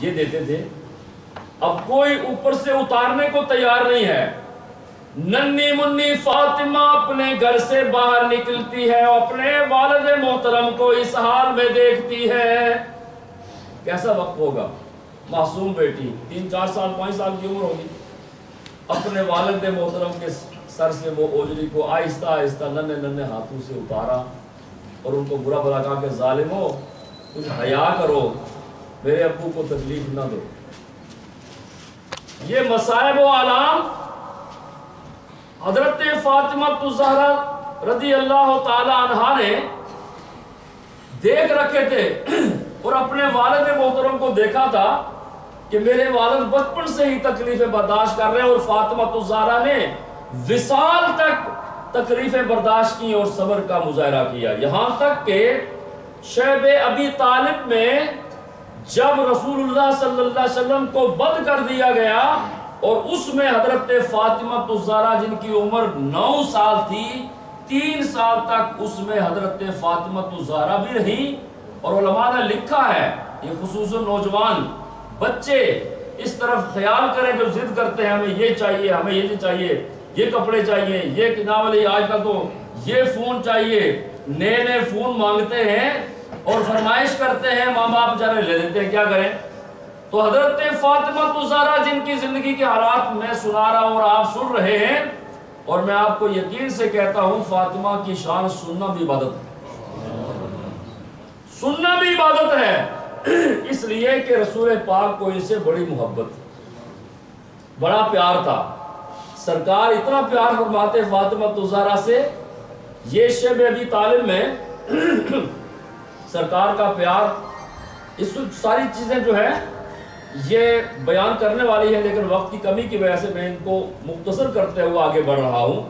یہ دیتے تھے. اب کوئی اوپر سے اتارنے کو تیار نہیں ہے. ننھی منی فاطمہ اپنے گھر سے باہر نکلتی ہے اور اپنے والد محترم کو اس حال میں دیکھتی ہے. کیسا وقت ہوگا؟ معصوم بیٹی 3-4 سال 5 سال کی عمر ہوگی. اپنے والد محترم کے سر سے وہ اوجری کو آہستہ آہستہ ننھے ننھے ہاتھوں سے اتارا اور ان کو برا بھلا کہا کہ ظالمو کچھ حیا کرو، میرے ابو کو تکلیف نہ دو. یہ مصائب و آلام حضرت فاطمہ الزہرا رضی اللہ تعالی عنہا نے دیکھ رکھے تھے اور اپنے والد محترم کو دیکھا تھا کہ میرے والد بچپن سے ہی تکلیفیں برداشت کر رہے ہیں، اور فاطمہ الزہرا نے وصال تک تکلیفیں برداشت کی اور صبر کا مظاہرہ کیا. یہاں تک کہ شیب ابی طالب میں جب رسول اللہ صلی اللہ علیہ وسلم کو بند کر دیا گیا اور اس میں حضرت فاطمہ الزہرا جن کی عمر 9 سال تھی، 3 سال تک اس میں حضرت فاطمہ الزہرا بھی رہی. اور علماء نے لکھا ہے، یہ خصوصاً نوجوان بچے اس طرف خیال کریں جو ضد کرتے ہیں ہمیں یہ چاہیے، ہمیں یہ چاہیے، یہ کپڑے چاہیے، یہ کتاب والی آج کل تو یہ فون چاہیے، نئے نئے فون مانگتے ہیں اور فرمائش کرتے ہیں، ماں باپ بیچارے لے لیتے ہیں، کیا کریں. تو حضرت فاطمہ الزہرا جن کی زندگی کے حالات میں سنا رہا ہوں اور آپ سن رہے ہیں، اور میں آپ کو یقین سے کہتا ہوں فاطمہ کی شان سننا بھی عبادت ہے، سننا بھی عبادت ہے. اس لیے کہ رسول پاک کو ان سے بڑی محبت، بڑا پیار تھا. سرکار اتنا پیار فرماتے فاطمہ الزہرا سے. یہ شیب ابی طالب میں سرکار کا پیار، اس ساری چیزیں جو ہے یہ بیان کرنے والی ہے، لیکن وقت کی کمی کی وجہ سے میں ان کو مختصر کرتے ہوئے آگے بڑھ رہا ہوں.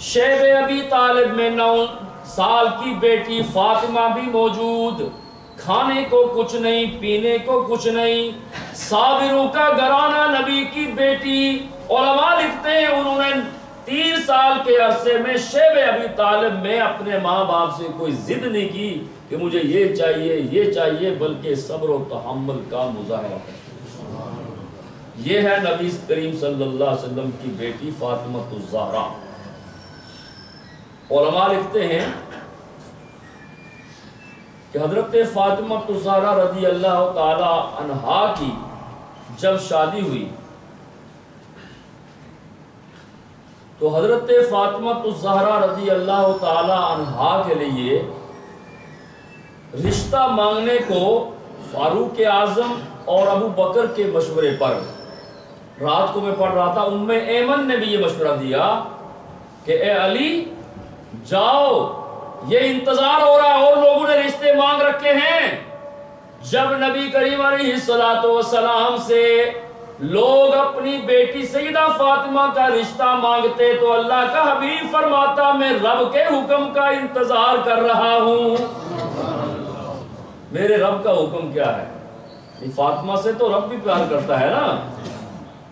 شیب ابی طالب میں 9 سال کی بیٹی فاطمہ بھی موجود. کھانے کو کچھ نہیں، پینے کو کچھ نہیں. صابروں کا گھرانہ نبی کی بیٹی. علماء لکھتے ہیں انہوں نے 3 سال کے عرصے میں شیب ابی طالب میں اپنے ماں باپ سے کوئی ضد نہیں کی کہ مجھے یہ چاہیے، بلکہ صبر و تحمل کا مظاہرہ ہے. یہ ہے نبی کریم صلی اللہ علیہ وسلم کی بیٹی فاطمہ الزہرا. علماء لکھتے ہیں کہ حضرت فاطمہ الزہرا رضی اللہ تعالی عنہا کی جب شادی ہوئی تو حضرت فاطمہ الزہرا رضی اللہ تعالی عنہا کے لیے رشتہ مانگنے کو فاروق اعظم اور ابو بکر کے مشورے پر، رات کو میں پڑھ رہا تھا، ام ایمن نے بھی یہ مشورہ دیا کہ اے علی جاؤ، یہ انتظار ہو رہا ہے اور لوگوں نے رشتے مانگ رکھے ہیں. جب نبی کریم علیہ السلام سے لوگ اپنی بیٹی سیدہ فاطمہ کا رشتہ مانگتے تو اللہ کا حبیب فرماتا میں رب کے حکم کا انتظار کر رہا ہوں. میرے رب کا حکم کیا ہے؟ فاطمہ سے تو رب بھی پیار کرتا ہے نا.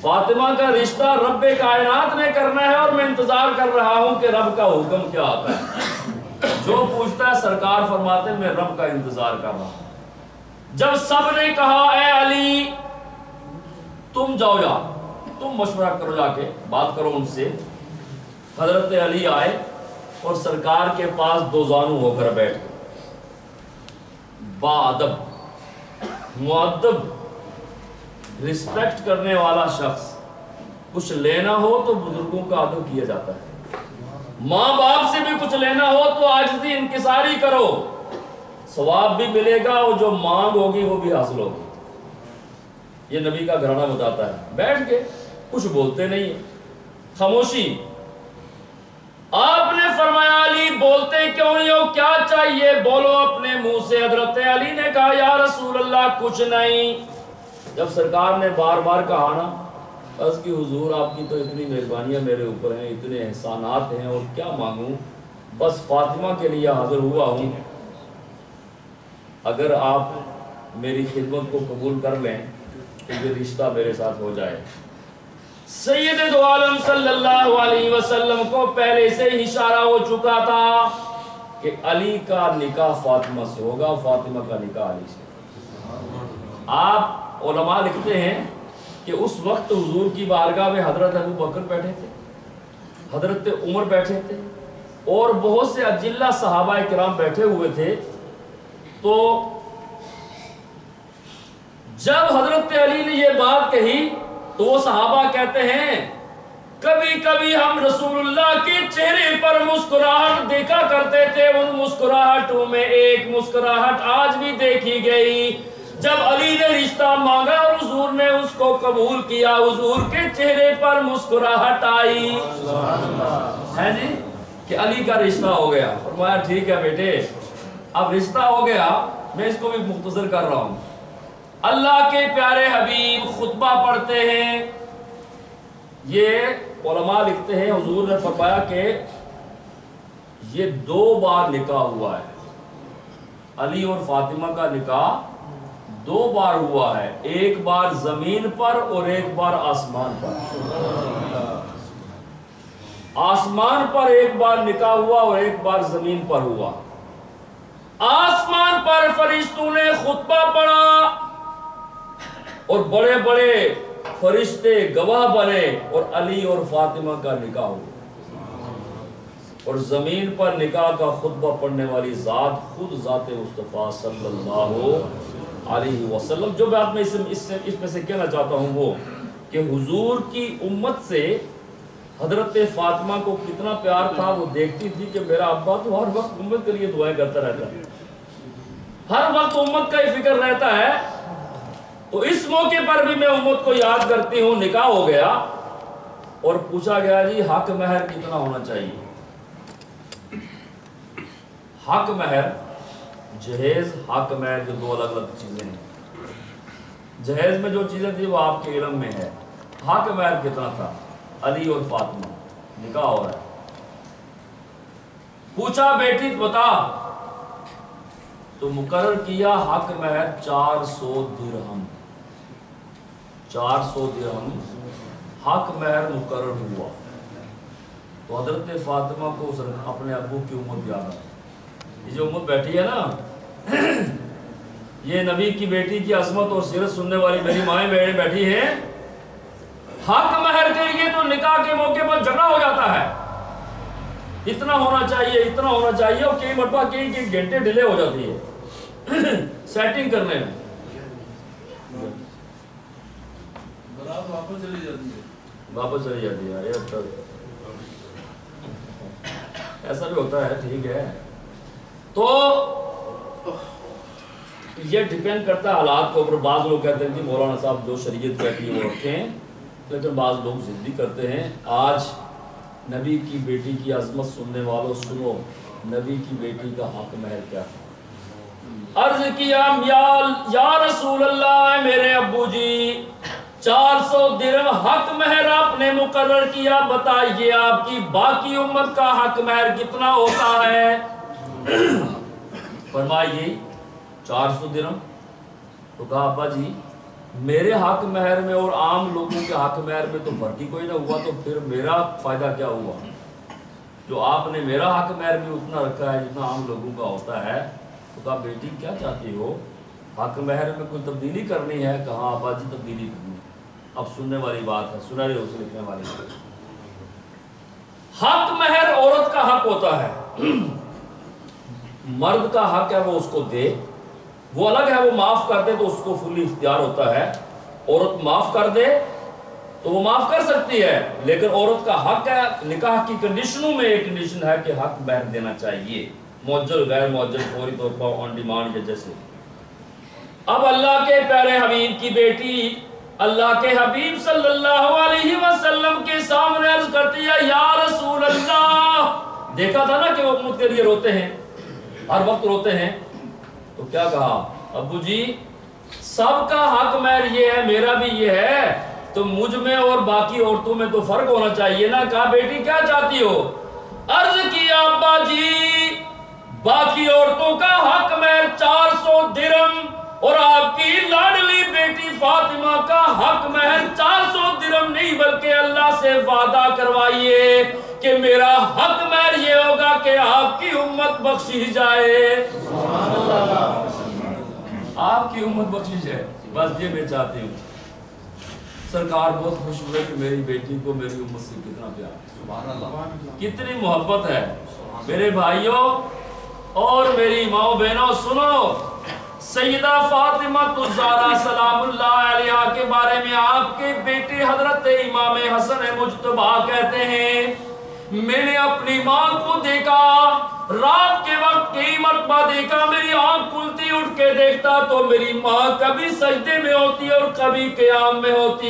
فاطمہ کا رشتہ رب کائنات نے کرنا ہے اور میں انتظار کر رہا ہوں کہ رب کا حکم کیا آتا ہے. جو پوچھتا ہے سرکار فرماتے میں رب کا انتظار کر رہا ہوں. جب سب نے کہا اے علی تم جاؤ، تم مشورہ کرو، جا کے بات کرو ان سے. حضرت علی آئے اور سرکار کے پاس دو زانو ہو کر بیٹھ گئے. باادب، مؤدب، رسپیکٹ کرنے والا شخص. کچھ لینا ہو تو بزرگوں کا ادب کیا جاتا ہے. ماں باپ سے بھی کچھ لینا ہو تو عاجزی انکساری کرو، ثواب بھی ملے گا اور جو مانگ ہوگی وہ بھی حاصل ہوگی. یہ نبی کا گھرانہ بتاتا ہے. بیٹھ کے کچھ بولتے نہیں، خاموشی. آپ نے فرمایا علی بولتے کیوں نہیں ہو، کیا چاہیے بولو اپنے منہ سے. حضرت علی نے کہا یا رسول اللہ کچھ نہیں. جب سرکار نے بار بار کہا نا، بس کہ حضور آپ کی تو اتنی مہربانیاں میرے اوپر ہیں، اتنے احسانات ہیں اور کیا مانگوں، بس فاطمہ کے لیے حاضر ہوا ہوں. اگر آپ میری خدمت کو قبول کر لیں تو یہ رشتہ میرے ساتھ ہو جائے. سید دو عالم صلی اللہ علیہ وسلم کو پہلے سے اشارہ ہو چکا تھا کہ علی کا نکاح فاطمہ سے ہوگا، فاطمہ کا نکاح علی سے. آپ علماء لکھتے ہیں کہ اس وقت حضور کی بارگاہ میں حضرت ابو بکر بیٹھے تھے، حضرت عمر بیٹھے تھے اور بہت سے اجلہ صحابہ کرام بیٹھے ہوئے تھے. تو جب حضرت علی نے یہ بات کہی تو وہ صحابہ کہتے ہیں کبھی کبھی ہم رسول اللہ کے چہرے پر مسکراہٹ دیکھا کرتے تھے، ان مسکراہٹوں میں ایک مسکراہٹ آج بھی دیکھی گئی. جب علی نے رشتہ مانگا اور حضور نے اس کو قبول کیا، حضور کے چہرے پر مسکراہٹ آئی. ہے جی کہ علی کا رشتہ ہو گیا. فرمایا ٹھیک ہے بیٹے، اب رشتہ ہو گیا، میں اس کو بھی مختصر کر رہا ہوں. اللہ کے پیارے حبیب خطبہ پڑھتے ہیں. یہ علماء لکھتے ہیں حضور نے فرمایا کہ یہ 2 بار نکاح ہوا ہے. علی اور فاطمہ کا نکاح 2 بار ہوا ہے، ایک بار زمین پر اور ایک بار آسمان پر. آسمان پر ایک بار نکاح ہوا اور ایک بار زمین پر ہوا. آسمان پر فرشتوں نے خطبہ پڑھا اور بڑے بڑے فرشتے گواہ بنے اور علی اور فاطمہ کا نکاح ہوا. اور زمین پر نکاح کا خطبہ پڑھنے والی ذات خود ذات مصطفیٰ صلی اللہ علیہ وسلم. جو بات میں اس میں سے کہنا چاہتا ہوں وہ کہ حضور کی امت سے حضرت فاطمہ کو کتنا پیار تھا. وہ دیکھتی تھی کہ میرا ابا تو ہر وقت امت کے لیے دعائیں کرتا رہتا ہے، ہر وقت امت کا ہی فکر رہتا ہے. تو اس موقع پر بھی میں امت کو یاد کرتی ہوں. نکاح ہو گیا اور پوچھا گیا جی حق مہر کتنا ہونا چاہیے. حق مہر، جہیز، حق مہر جو 2 الگ الگ چیزیں ہیں. جہیز میں جو چیزیں تھی وہ آپ کے علم میں ہے. حق مہر کتنا تھا؟ علی اور فاطمہ نکاح ہو رہا ہے. پوچھا بیٹی بتا، تو مقرر کیا حق مہر 400 درہم. 400 درہم حق مہر مقرر ہوا. تو حضرت فاطمہ کو اپنے ابو کی امت یاد آئی. یہ جو امت بیٹھی ہے نا، یہ نبی کی بیٹی کی عظمت اور سیرت سننے والی میری مائیں بہنیں بیٹھی ہیں. حق مہر کے لیے تو نکاح کے موقع پر جھگڑا ہو جاتا ہے، اتنا ہونا چاہیے، اتنا ہونا چاہیے، اور کئی مرتبہ کئی گھنٹے ڈیلے ہو جاتی ہے سیٹنگ کرنے میں. واپس چلی جاتی ہے. ایسا بھی ہوتا ہے، ٹھیک ہے. تو یہ ڈیپینڈ کرتا ہے حالات کے اوپر. بعض لوگ کہتے ہیں کہ مولانا صاحب جو شریعت کہتی ہے وہ رکھیں، لیکن بعض لوگ ضدی کرتے ہیں. آج نبی کی بیٹی کی عظمت سننے والوں سنو، نبی کی بیٹی کا حق مہر کیا تھا. عرض کیا یا رسول اللہ، میرے ابو جی 400 درہم حق مہر آپ نے مقرر کیا، بتائیے آپ کی باقی امت کا حق مہر کتنا ہوتا ہے. فرمائیے 400 درہم. تو کہا ابا جی میرے حق مہر میں اور عام لوگوں کے حق مہر میں تو فرق ہی کوئی نہ ہوا، تو پھر میرا فائدہ کیا ہوا جو آپ نے میرا حق مہر بھی اتنا رکھا ہے جتنا عام لوگوں کا ہوتا ہے. تو کہا بیٹی کیا چاہتی ہو، حق مہر میں کوئی تبدیلی کرنی ہے؟ کہا ابا جی تبدیلی کرنی. اب سننے والی بات ہے، سنہرے اس لکھنے والی بات. حق مہر عورت کا حق ہوتا ہے، مرد کا حق ہے وہ اس کو دے. وہ الگ ہے، وہ معاف کر دے تو اس کو فلی اختیار ہوتا ہے. عورت معاف کر دے تو وہ معاف کر سکتی ہے، لیکن عورت کا حق ہے. نکاح کی کنڈیشنوں میں ایک کنڈیشن ہے کہ حق مہر دینا چاہیے، مؤجل، غیر مؤجل، فوری طور پر، آن ڈیمانڈ یا جیسے. اب اللہ کے پیارے حبیب کی بیٹی اللہ کے حبیب صلی اللہ علیہ وسلم کے سامنے عرض کرتی ہے یا رسول اللہ. دیکھا تھا نا کہ وہ امت کے لیے روتے ہیں، ہر وقت روتے ہیں. تو کیا کہا ابو جی سب کا حق مہر یہ ہے، میرا بھی یہ ہے، تو مجھ میں اور باقی عورتوں میں تو فرق ہونا چاہیے نا. کہا بیٹی کیا چاہتی ہو؟ عرض کیا ابا جی باقی عورتوں کا حق مہر 400 درہم اور آپ کی لاڈلی بیٹی فاطمہ کا حق مہر 400 درہم نہیں، بلکہ اللہ سے وعدہ کروائیے کہ میرا حق مہر یہ ہوگا کہ آپ کی امت بخشی جائے. آپ کی امت بخشی جائے. بس یہ میں چاہتی ہوں. سرکار بہت خوش ہوئے کہ میری بیٹی کو میری امت سے کتنا پیار، سبحان اللہ، کتنی محبت ہے. میرے بھائیوں اور میری ماؤں بہنوں سنو، سیدہ فاطمہ الزہرا سلام اللہ علیہا کے بارے میں آپ کے بیٹے حضرت امام حسن مجتبیٰ کہتے ہیں، میں نے اپنی ماں کو دیکھا، رات کے وقت کئی مرتبہ دیکھا، میری آنکھ کھلتی اٹھ کے دیکھتا تو میری ماں کبھی سجدے میں ہوتی اور کبھی قیام میں ہوتی.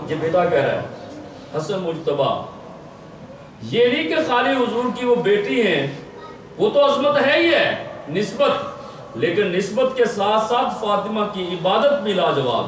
یہ بیٹا کہہ رہا ہے حسن مجتبیٰ. یہ نہیں کہ خالی حضور کی وہ بیٹی ہیں، وہ تو عظمت ہے ہی ہے نسبت، لیکن نسبت کے ساتھ ساتھ فاطمہ کی عبادت بھی لاجواب،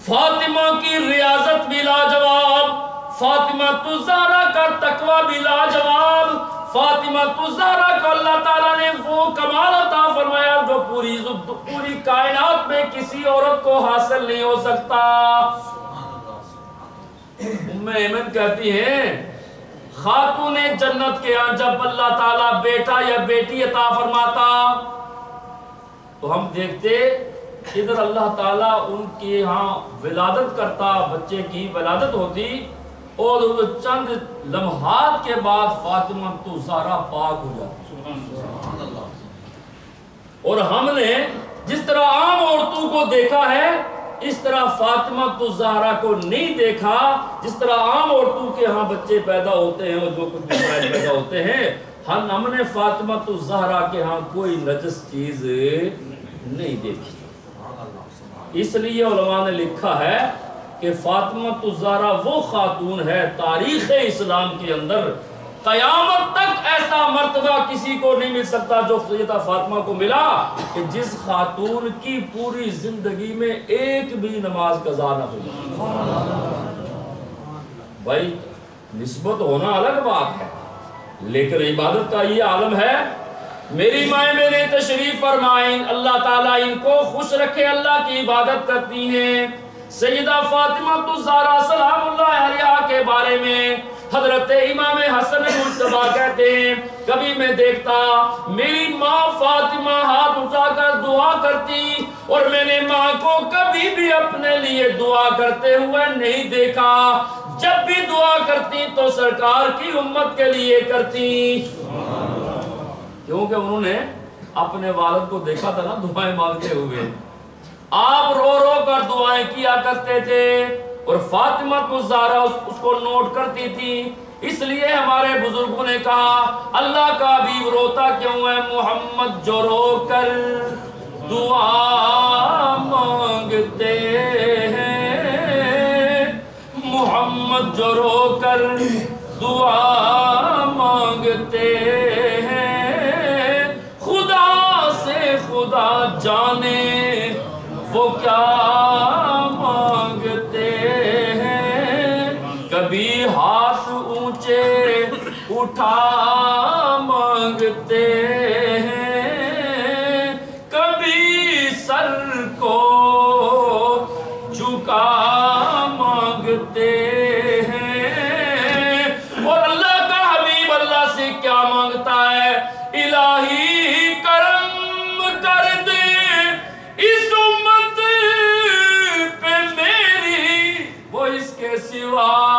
فاطمہ کی ریاضت بھی لاجواب، فاطمہ الزہرا کا تقوی بھی لاجواب، فاطمہ الزہرا کو اللہ تعالیٰ نے وہ کمال عطا فرمایا جو پوری کائنات میں کسی عورت کو حاصل نہیں ہو سکتا. ام ایمن کہتی ہیں خاتون جنت کے ہاں جب اللہ تعالیٰ بیٹا یا بیٹی عطا فرماتا تو ہم دیکھتے ادھر اللہ تعالیٰ ان کے ہاں ولادت کرتا، بچے کی ولادت ہوتی اور چند لمحات کے بعد فاطمہ الزہرا پاک ہو جاتی. اور ہم نے جس طرح عام عورتوں کو دیکھا ہے اس طرح فاطمہ الزہرا کو نہیں دیکھا. جس طرح عام عورتوں کے ہاں بچے پیدا ہوتے ہیں اور جو کچھ مسائل پیدا ہوتے ہیں، ہم نے فاطمہ الزہرا کے ہاں کوئی نجس چیز نہیں دیکھی. اس لیے علماء نے لکھا ہے کہ فاطمہ الزہرا وہ خاتون ہے تاریخ اسلام کے اندر قیامت تک ایسا مرتبہ کسی کو نہیں مل سکتا جو سیدہ فاطمہ کو ملا کہ جس خاتون کی پوری زندگی میں ایک بھی نماز قضا نہ ہوئی. بھائی نسبت ہونا الگ بات ہے لیکن عبادت کا یہ عالم ہے. میری مائیں میرے تشریف فرمائیں، اللہ تعالیٰ ان کو خوش رکھے، اللہ کی عبادت کرتی ہیں. سیدہ فاطمہ الزہرا سلام اللہ علیہا کے بارے میں حضرت امام حسن مجتبیٰ کہتے ہیں کبھی میں دیکھتا میری ماں فاطمہ ہاتھ اٹھا کر دعا کرتی اور میں نے ماں کو کبھی بھی اپنے لیے دعا کرتے ہوئے نہیں دیکھا. جب بھی دعا کرتی تو سرکار کی امت کے لیے کرتی، کیونکہ انہوں نے اپنے والد کو دیکھا تھا نا دعائیں مانگتے ہوئے. آپ رو رو کر دعائیں کیا کرتے تھے اور فاطمہ الزہرا اس کو نوٹ کرتی تھی. اس لیے ہمارے بزرگوں نے کہا اللہ کا حبیب روتا کیوں ہے؟ محمد جو رو کر دعا مانگتے ہیں، محمد جو رو کر دعا مانگتے ہیں، خدا سے خدا جانے وہ کیا مانگتے ہیں. کبھی ہاتھ اونچے اٹھا مانگتے ہیں، کبھی سر کو جھکا مانگتے ہیں. اور اللہ کا حبیب اللہ سے کیا مانگتا ہے؟ الہی کرم کر دے اس امت پہ میری، وہ اس کے سوا